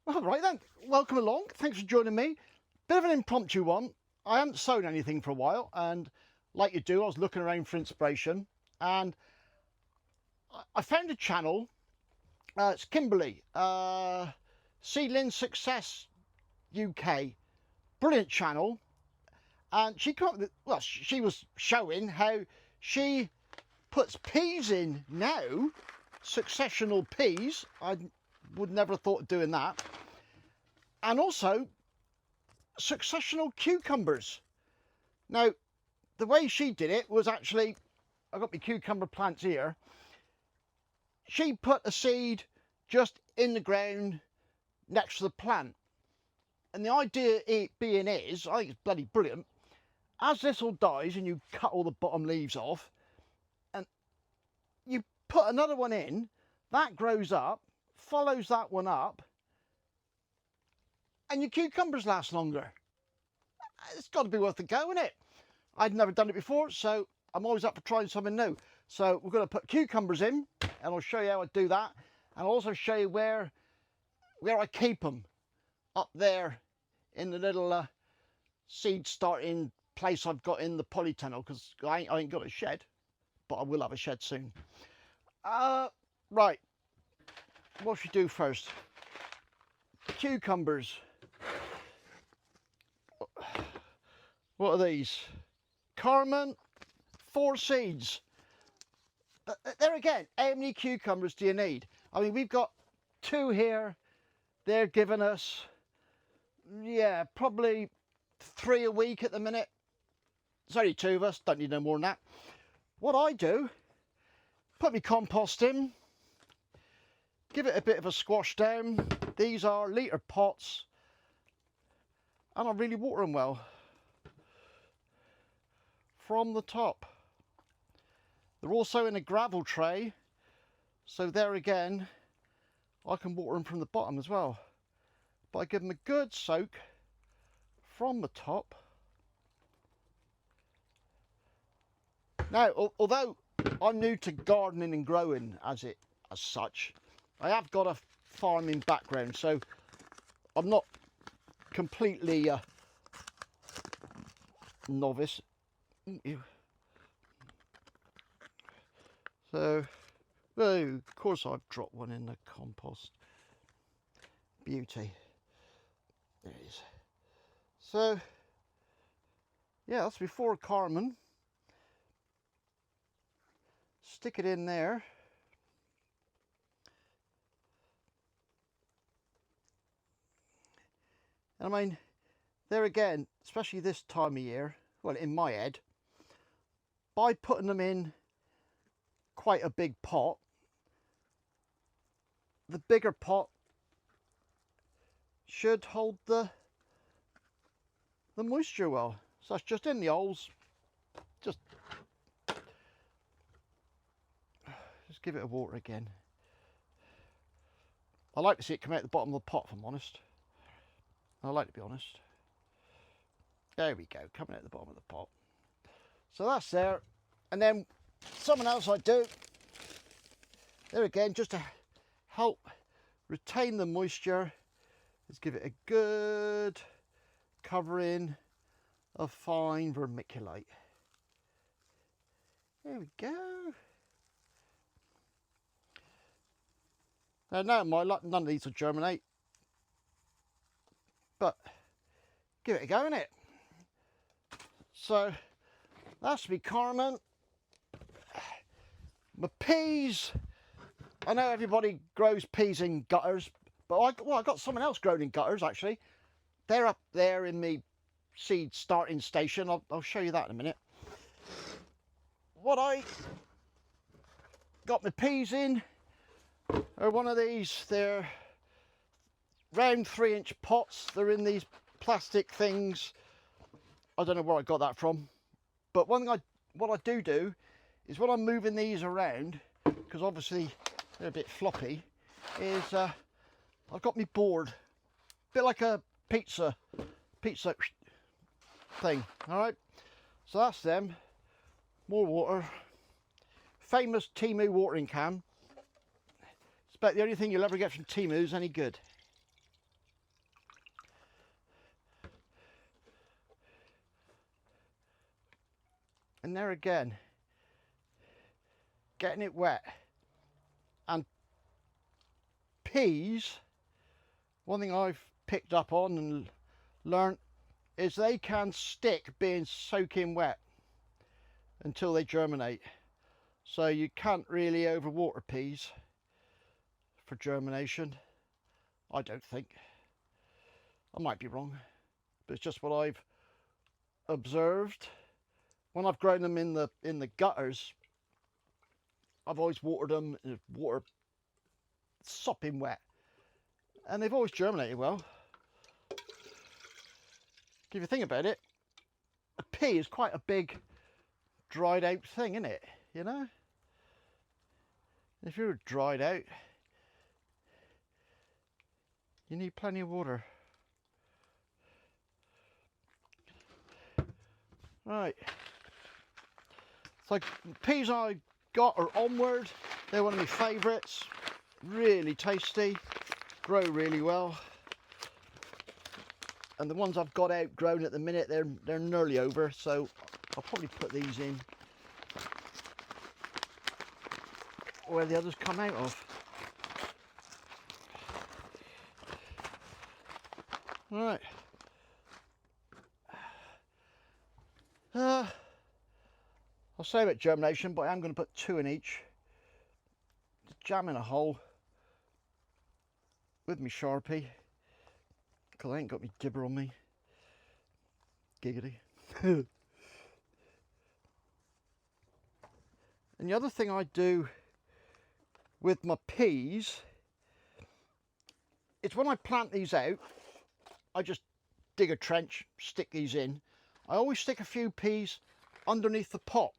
All right then, welcome along. Thanks for joining me. Bit of an impromptu one. I haven't sown anything for a while, and like you do, I was looking around for inspiration, and I found a channel. It's Kimberly, Seedling Success UK. Brilliant channel. And she come up with, well, she was showing how she puts peas in now, successional peas. I would never have thought of doing that. And also successional cucumbers. Now, the way she did it was actually, I've got my cucumber plants here. She put a seed just in the ground next to the plant. And the idea being is, I think it's bloody brilliant, as this all dies and you cut all the bottom leaves off and you put another one in, that grows up, follows that one up, and your cucumbers last longer. It's got to be worth a go, isn't it? I'd never done it before, so I'm always up for trying something new. So we're going to put cucumbers in, and I'll show you how I do that, and I'll also show you where I keep them, up there in the little seed starting place I've got in the polytunnel, because I ain't got a shed, but I will have a shed soon. Right, what should we do first? Cucumbers. What are these? Carmen, 4 seeds. There again, how many cucumbers do you need? I mean, we've got 2 here. They're giving us, yeah, probably 3 a week at the minute. There's only 2 of us, don't need no more than that. What I do, put my compost in, give it a bit of a squash down. These are litre pots, and I really water them well from the top. They're also in a gravel tray, so there again I can water them from the bottom as well, but I give them a good soak from the top. Now, although I'm new to gardening and growing as such, I have got a farming background, so I'm not completely novice. So, oh, of course I've dropped one in the compost. Beauty. There it is. So, yeah, that's before Carmen. Stick it in there. And I mean, there again, especially this time of year, well, in my head, by putting them in quite a big pot, the bigger pot should hold the moisture well. So that's just in the holes, just give it a water again. I like to see it come out the bottom of the pot, if I'm honest. I like to be honest. There we go, coming out the bottom of the pot. So that's there. And then something else I do, there again, just to help retain the moisture, is give it a good covering of fine vermiculite. There we go. Now, none of these will germinate, but give it a go, innit? So that's me, Carmen. My peas, I know everybody grows peas in gutters, but I got someone else grown in gutters actually. They're up there in the seed starting station. I'll show you that in a minute. What I got my peas in are one of these. They're round 3-inch pots. They're in these plastic things. I don't know where I got that from, but what I do is when I'm moving these around, because obviously they're a bit floppy, is I've got my board, a bit like a pizza thing. All right, so that's them. More water. Famous Timu watering can. It's about the only thing you'll ever get from Timu is any good. And there again, getting it wet. And peas, one thing I've picked up on and learnt is they can stick being soaking wet until they germinate. So you can't really overwater peas for germination, I don't think. I might be wrong, but it's just what I've observed. When I've grown them in the gutters, I've always watered them in water sopping wet, and they've always germinated well. If you think about it, a pea is quite a big dried out thing, isn't it? You know, if you're dried out, you need plenty of water. Right, so peas I got are Onward. They're one of my favourites. Really tasty, grow really well. And the ones I've got out grown at the minute, they're nearly over, so I'll probably put these in where the others come out of. Right. I'll say about germination, but I am going to put 2 in each. Jam in a hole with my Sharpie, because I ain't got my dibber on me. Giggity. And the other thing I do with my peas is when I plant these out, I just dig a trench, stick these in. I always stick a few peas underneath the pot.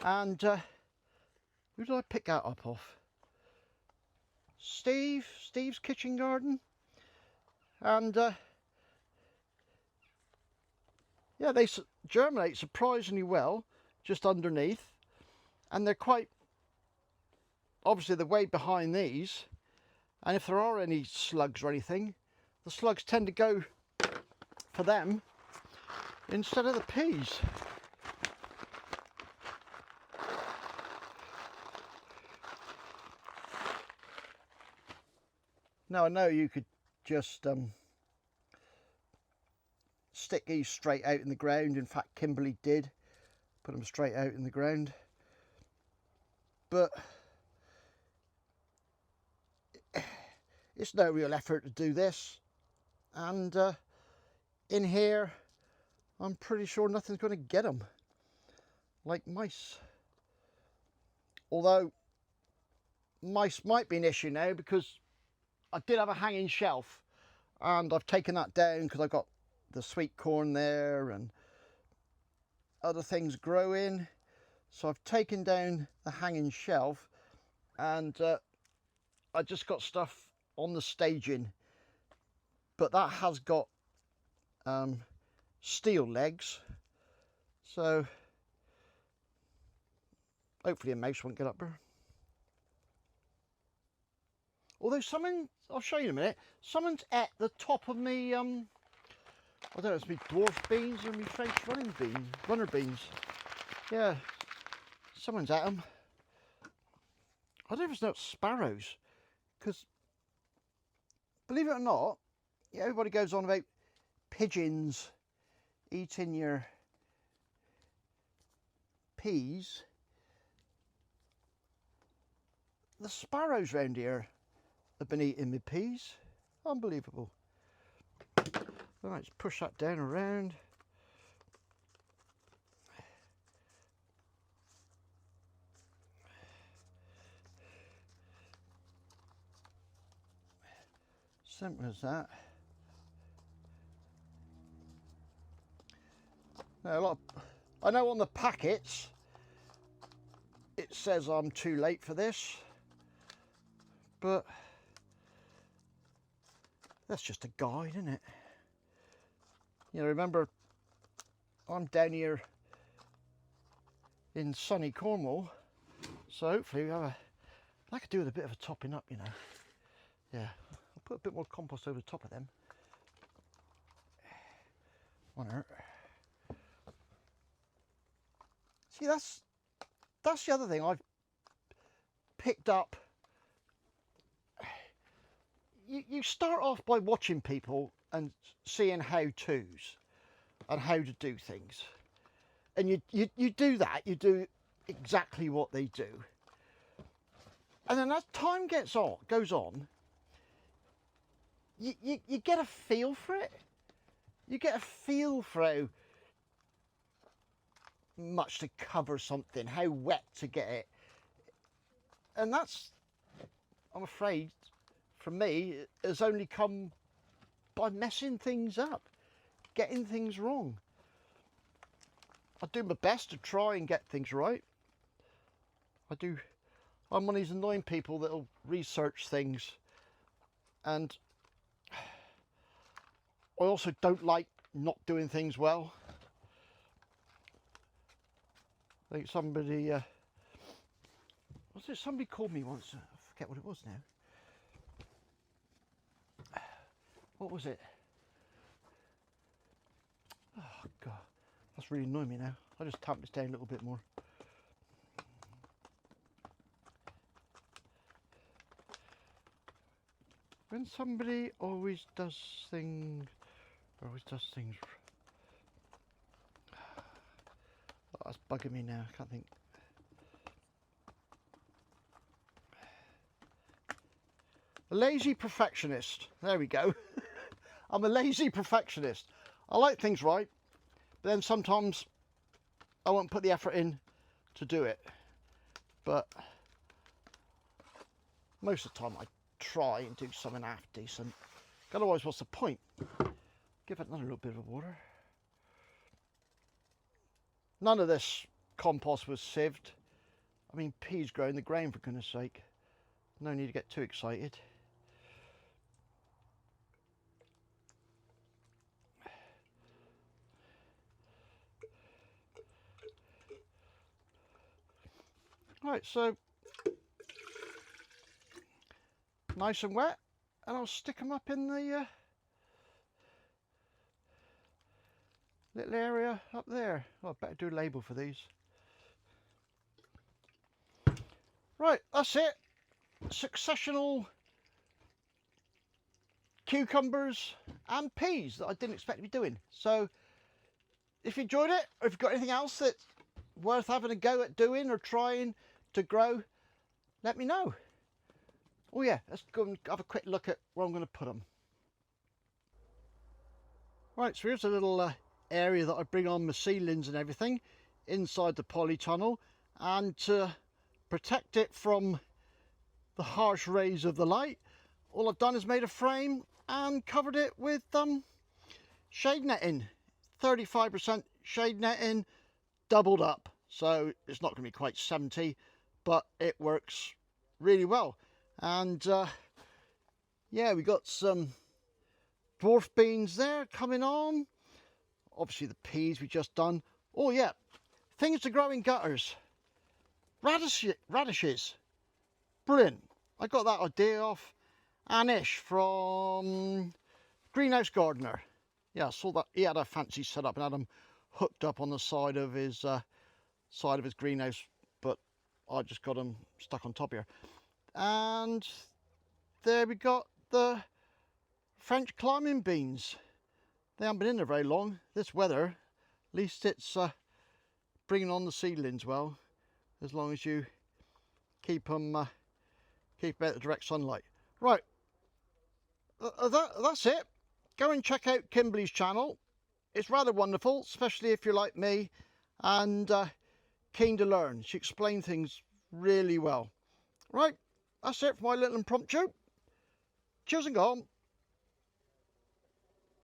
And who did I pick that up off? Steve's Kitchen Garden. And yeah, they germinate surprisingly well just underneath, and they're quite obviously they're way behind these, and if there are any slugs or anything, the slugs tend to go for them instead of the peas. Now I know you could just stick these straight out in the ground. In fact, Kimberly did put them straight out in the ground, but it's no real effort to do this. And in here, I'm pretty sure nothing's going to get them like mice. Although mice might be an issue now, because I did have a hanging shelf and I've taken that down because I've got the sweet corn there and other things growing. So I've taken down the hanging shelf, and I just got stuff on the staging, but that has got steel legs, so hopefully a mouse won't get up there. Although someone, I'll show you in a minute, someone's at the top of me, I don't know, it's me dwarf beans or me French runner beans. Yeah, someone's at them. I don't know if it's not sparrows, because believe it or not, yeah, everybody goes on about pigeons eating your peas. The sparrows round here have been eating my peas. Unbelievable. Right, let's push that down around. Simple as that. Now, I know on the packets it says I'm too late for this, but that's just a guide, isn't it? You know, remember, I'm down here in sunny Cornwall, so hopefully we have I could do with a bit of a topping up, you know. Yeah, I'll put a bit more compost over the top of them. Won't hurt. See, that's the other thing I've picked up. You start off by watching people and seeing how-tos and how to do things, and you do that. You do exactly what they do, and then as time goes on, you get a feel for it. You get a feel for how much to cover something, how wet to get it, and that's, I'm afraid, for me, has only come by messing things up, getting things wrong. I do my best to try and get things right. I'm one of these annoying people that'll research things, and I also don't like not doing things well. I think somebody, somebody called me once, I forget what it was now. What was it? Oh God, that's really annoying me now. I'll just tamp this down a little bit more. When somebody always does things. Oh, that's bugging me now, I can't think. A lazy perfectionist, there we go. I'm a lazy perfectionist. I like things right, but then sometimes I won't put the effort in to do it. But most of the time I try and do something half decent. Otherwise, what's the point? Give it another little bit of water. None of this compost was sieved. I mean, peas grow in the ground, for goodness sake. No need to get too excited. Right, so nice and wet, and I'll stick them up in the little area up there. Oh, I better do a label for these. Right, that's it. Successional cucumbers and peas that I didn't expect to be doing. So if you enjoyed it, or if you've got anything else that's worth having a go at doing or trying to grow, let me know. Oh yeah, let's go and have a quick look at where I'm going to put them. Right, so here's a little area that I bring on my seedlings and everything inside the polytunnel, and to protect it from the harsh rays of the light, all I've done is made a frame and covered it with shade netting. 35% shade netting, doubled up, so it's not going to be quite 70, but it works really well. And yeah, we got some dwarf beans there coming on. Obviously the peas we just done. Oh yeah, things to grow in gutters. Radishes. Brilliant. I got that idea off Anish from Greenhouse Gardener. Yeah, I saw that he had a fancy setup and had them hooked up on the side of his greenhouse, but I just got them stuck on top here. And there we got the French climbing beans. They haven't been in there very long. This weather, at least it's bringing on the seedlings well, as long as you keep them out of direct sunlight. Right, that's it. Go and check out Kimberlys' channel. It's rather wonderful, especially if you're like me and keen to learn. She explains things really well. Right, that's it for my little impromptu. Cheers and gone.